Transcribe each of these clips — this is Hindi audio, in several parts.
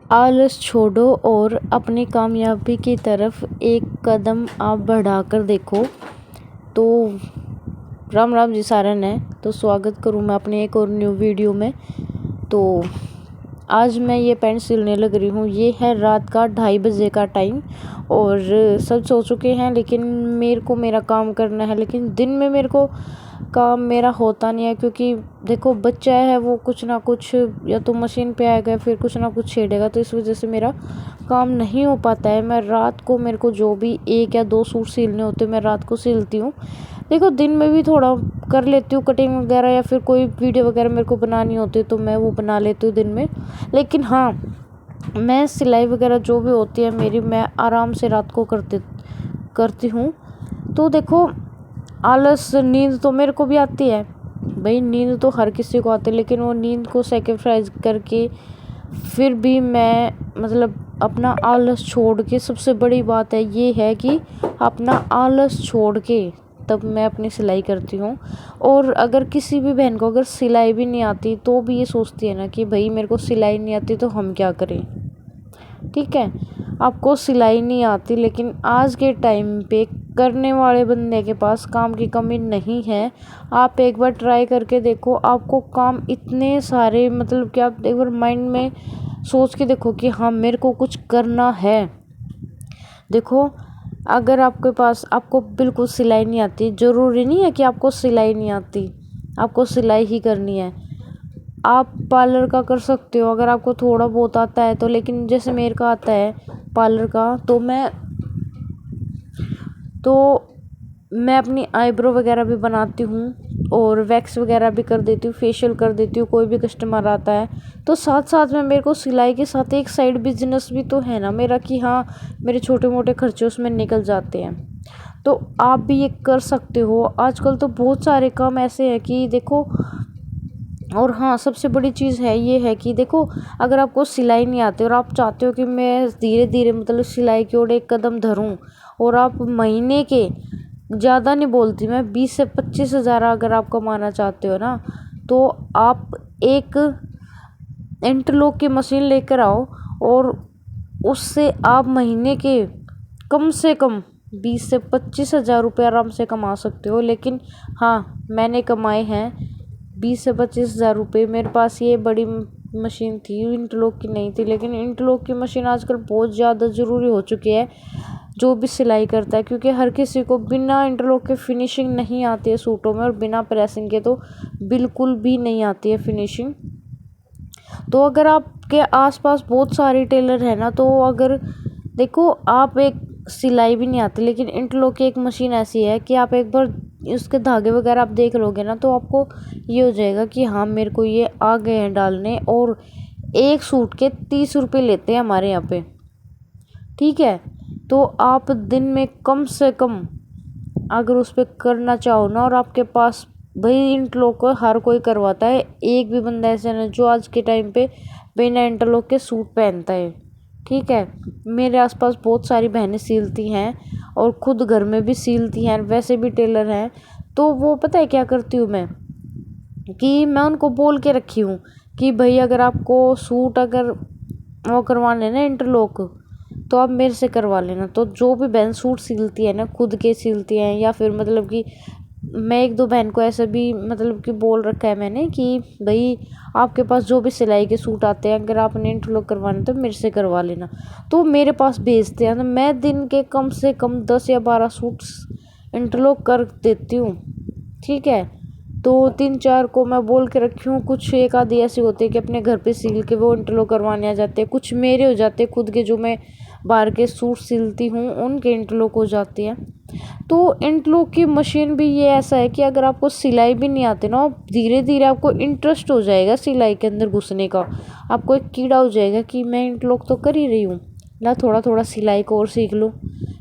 आलस छोड़ो और अपनी कामयाबी की तरफ एक कदम आप बढ़ाकर देखो। तो राम राम जी सारे ने तो स्वागत करूँ मैं अपने एक और न्यू वीडियो में। तो आज मैं ये पैंट सिलने लग रही हूँ। ये है रात का 2:30 बजे का टाइम और सब सो चुके हैं, लेकिन मेरे को मेरा काम करना है। लेकिन दिन में मेरे को काम मेरा होता नहीं है, क्योंकि देखो बच्चा है, वो कुछ ना कुछ या तो मशीन पे आएगा फिर कुछ ना कुछ छेड़ेगा, तो इस वजह से मेरा काम नहीं हो पाता है। मैं रात को मेरे को जो भी 1 या 2 सूट सिलने होते मैं रात को सिलती हूँ। देखो दिन में भी थोड़ा कर लेती हूँ कटिंग वगैरह, या फिर कोई वीडियो वगैरह मेरे को बनानी होती है तो मैं वो बना लेती हूँ दिन में। लेकिन हाँ, मैं सिलाई वगैरह जो भी होती है मेरी, मैं आराम से रात को करती हूँ। तो देखो आलस, नींद तो मेरे को भी आती है भाई, नींद तो हर किसी को आती है, लेकिन वो नींद को सेक्रीफाइस करके फिर भी मैं अपना आलस छोड़ के, सबसे बड़ी बात है ये है कि अपना आलस छोड़ के तब मैं अपनी सिलाई करती हूँ। और अगर किसी भी बहन को अगर सिलाई भी नहीं आती तो भी ये सोचती है ना कि भाई मेरे को सिलाई नहीं आती तो हम क्या करें। ठीक है, आपको सिलाई नहीं आती, लेकिन आज के टाइम पे करने वाले बंदे के पास काम की कमी नहीं है। आप एक बार ट्राई करके देखो, आपको काम इतने सारे कि आप एक बार माइंड में सोच के देखो कि हाँ मेरे को कुछ करना है। देखो अगर आपको बिल्कुल सिलाई नहीं आती, ज़रूरी नहीं है कि आपको सिलाई नहीं आती, आपको सिलाई ही करनी है। आप पार्लर का कर सकते हो अगर आपको थोड़ा बहुत आता है तो। लेकिन जैसे मेरे का आता है पार्लर का, तो मैं अपनी आईब्रो वगैरह भी बनाती हूँ और वैक्स वगैरह भी कर देती हूँ, फेशियल कर देती हूँ। कोई भी कस्टमर आता है तो साथ साथ में मेरे को सिलाई के साथ एक साइड बिजनेस भी तो है ना मेरा, कि हाँ मेरे छोटे मोटे खर्चे उसमें निकल जाते हैं। तो आप भी ये कर सकते हो। आजकल तो बहुत सारे काम ऐसे हैं कि देखो, और हाँ सबसे बड़ी चीज़ है ये है कि देखो अगर आपको सिलाई नहीं आती और आप चाहते हो कि मैं धीरे धीरे सिलाई की ओर एक कदम धरूं, और आप महीने के, ज़्यादा नहीं बोलती मैं, 20 से 25 हज़ार अगर आप कमाना चाहते हो ना, तो आप एक इंटरलॉक की मशीन लेकर आओ और उससे आप महीने के कम से कम 20 से 25 हज़ार रुपये आराम से कमा सकते हो। लेकिन हाँ, मैंने कमाए हैं 20 से 25 हज़ार रुपये। मेरे पास ये बड़ी मशीन थी, इंटरलॉक की नहीं थी, लेकिन इंटरलॉक की मशीन आजकल बहुत ज़्यादा ज़रूरी हो चुकी है जो भी सिलाई करता है, क्योंकि हर किसी को बिना इंटरलॉक के फिनिशिंग नहीं आती है सूटों में, और बिना प्रेसिंग के तो बिल्कुल भी नहीं आती है फिनिशिंग। तो अगर आपके आसपास बहुत सारे टेलर हैं ना, तो अगर देखो आप एक सिलाई भी नहीं आती, लेकिन इंटरलॉक की एक मशीन ऐसी है कि आप एक बार उसके धागे वगैरह आप देख लोगे ना, तो आपको ये हो जाएगा कि हाँ मेरे को ये आ गए हैं डालने। और एक सूट के 30 रुपये लेते हैं हमारे यहाँ पे। ठीक है, तो आप दिन में कम से कम अगर उस पर करना चाहो ना, और आपके पास भाई इंटरलॉक को हर कोई करवाता है, एक भी बंदा ऐसा नहीं जो आज के टाइम पे बिना इंटरलॉक के सूट पहनता है। ठीक है, मेरे आसपास बहुत सारी बहनें सिलती हैं और खुद घर में भी सिलती हैं, वैसे भी टेलर हैं। तो वो पता है क्या करती हूँ मैं, कि मैं उनको बोल के रखी हूँ कि भाई अगर आपको सूट अगर वो करवाने ना इंटरलॉक, तो आप मेरे से करवा लेना। तो जो भी बहन सूट सिलती है ना, खुद के सिलती हैं, या फिर कि मैं 1-2 बहन को ऐसा भी कि बोल रखा है मैंने कि भाई आपके पास जो भी सिलाई के सूट आते हैं, अगर आपने इंटरलॉक करवाने तो मेरे से करवा लेना। तो मेरे पास भेजते हैं, तो मैं दिन के कम से कम 10 या 12 सूट इंटरलॉक कर देती हूँ। ठीक है, तो 3-4 को मैं बोल के रखी हूँ। कुछ एक आधी ऐसी होती है कि अपने घर पे सिल के वो इंटरलॉक करवाने आ जाते हैं, कुछ मेरे हो जाते हैं खुद के, जो मैं बाहर के सूट सिलती हूँ उनके इंटरलॉक हो जाती है। तो इंटरलॉक की मशीन भी ये ऐसा है कि अगर आपको सिलाई भी नहीं आती ना, धीरे धीरे आपको इंटरेस्ट हो जाएगा सिलाई के अंदर घुसने का। आपको एक कीड़ा हो जाएगा कि मैं इंटरलॉक तो कर ही रही हूँ ना, थोड़ा थोड़ा सिलाई को और सीख लूँ,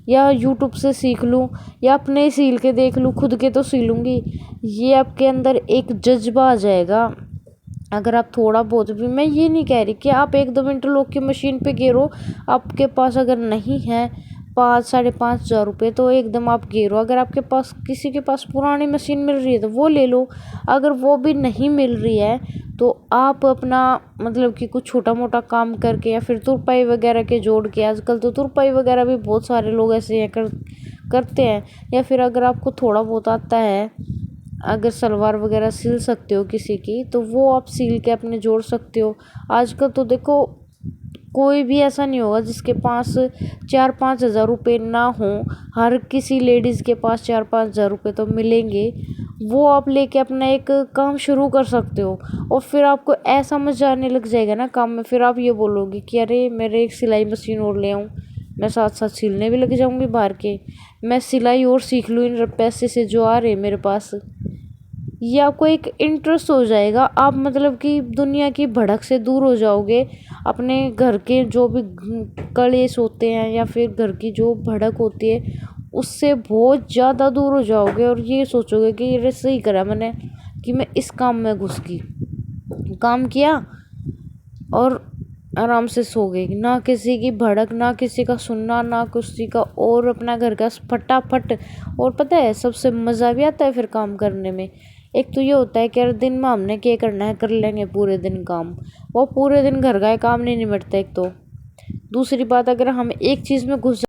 या यूट्यूब से सीख लूँ, या अपने ही सील के देख लूँ, खुद के तो सीलूँगी। ये आपके अंदर एक जज्बा आ जाएगा। अगर आप थोड़ा बहुत भी, मैं ये नहीं कह रही कि आप 1-2 इंटरलॉक की मशीन पे गिरो, आपके पास अगर नहीं है 5 5,500 रुपये तो एकदम आप गिरो। अगर आपके पास किसी के पास पुरानी मशीन मिल रही है तो वो ले लो। अगर वो भी नहीं मिल रही है तो आप अपना मतलब कि कुछ छोटा मोटा काम करके या फिर तुरपाई वगैरह के जोड़ के, आजकल तो तुरपाई वगैरह भी बहुत सारे लोग ऐसे हैं करते हैं। या फिर अगर आपको थोड़ा बहुत आता है, अगर सलवार वगैरह सिल सकते हो किसी की, तो वो आप सिल के अपने जोड़ सकते हो। आजकल तो देखो कोई भी ऐसा नहीं होगा जिसके पास 4-5 हज़ार रुपये ना हो। हर किसी लेडीज़ के पास 4-5 हज़ार रुपये तो मिलेंगे। वो आप लेके अपना एक काम शुरू कर सकते हो और फिर आपको ऐसा मज़ा आने लग जाएगा ना काम में, फिर आप ये बोलोगे कि अरे मेरे एक सिलाई मशीन और ले आऊँ, मैं साथ साथ सिलने भी लग जाऊँगी बाहर के, मैं सिलाई और सीख लूँ इन पैसे से जो आ रहे मेरे पास। ये आपको एक इंटरेस्ट हो जाएगा। आप मतलब कि दुनिया की भड़क से दूर हो जाओगे। अपने घर के जो भी कलेश होते हैं या फिर घर की जो भड़क होती है उससे बहुत ज़्यादा दूर हो जाओगे और ये सोचोगे कि ये सही करा मैंने कि मैं इस काम में घुस गई। काम किया और आराम से सो गई, ना किसी की भड़क, ना किसी का सुनना, ना किसी का, और अपना घर का फटाफट। और पता है सबसे मज़ा भी आता है फिर काम करने में। एक तो ये होता है कि यार दिन में हमने क्या करना है, कर लेंगे पूरे दिन काम। वो पूरे दिन घर का काम नहीं निपटता एक तो। दूसरी बात, अगर हम एक चीज़ में घुस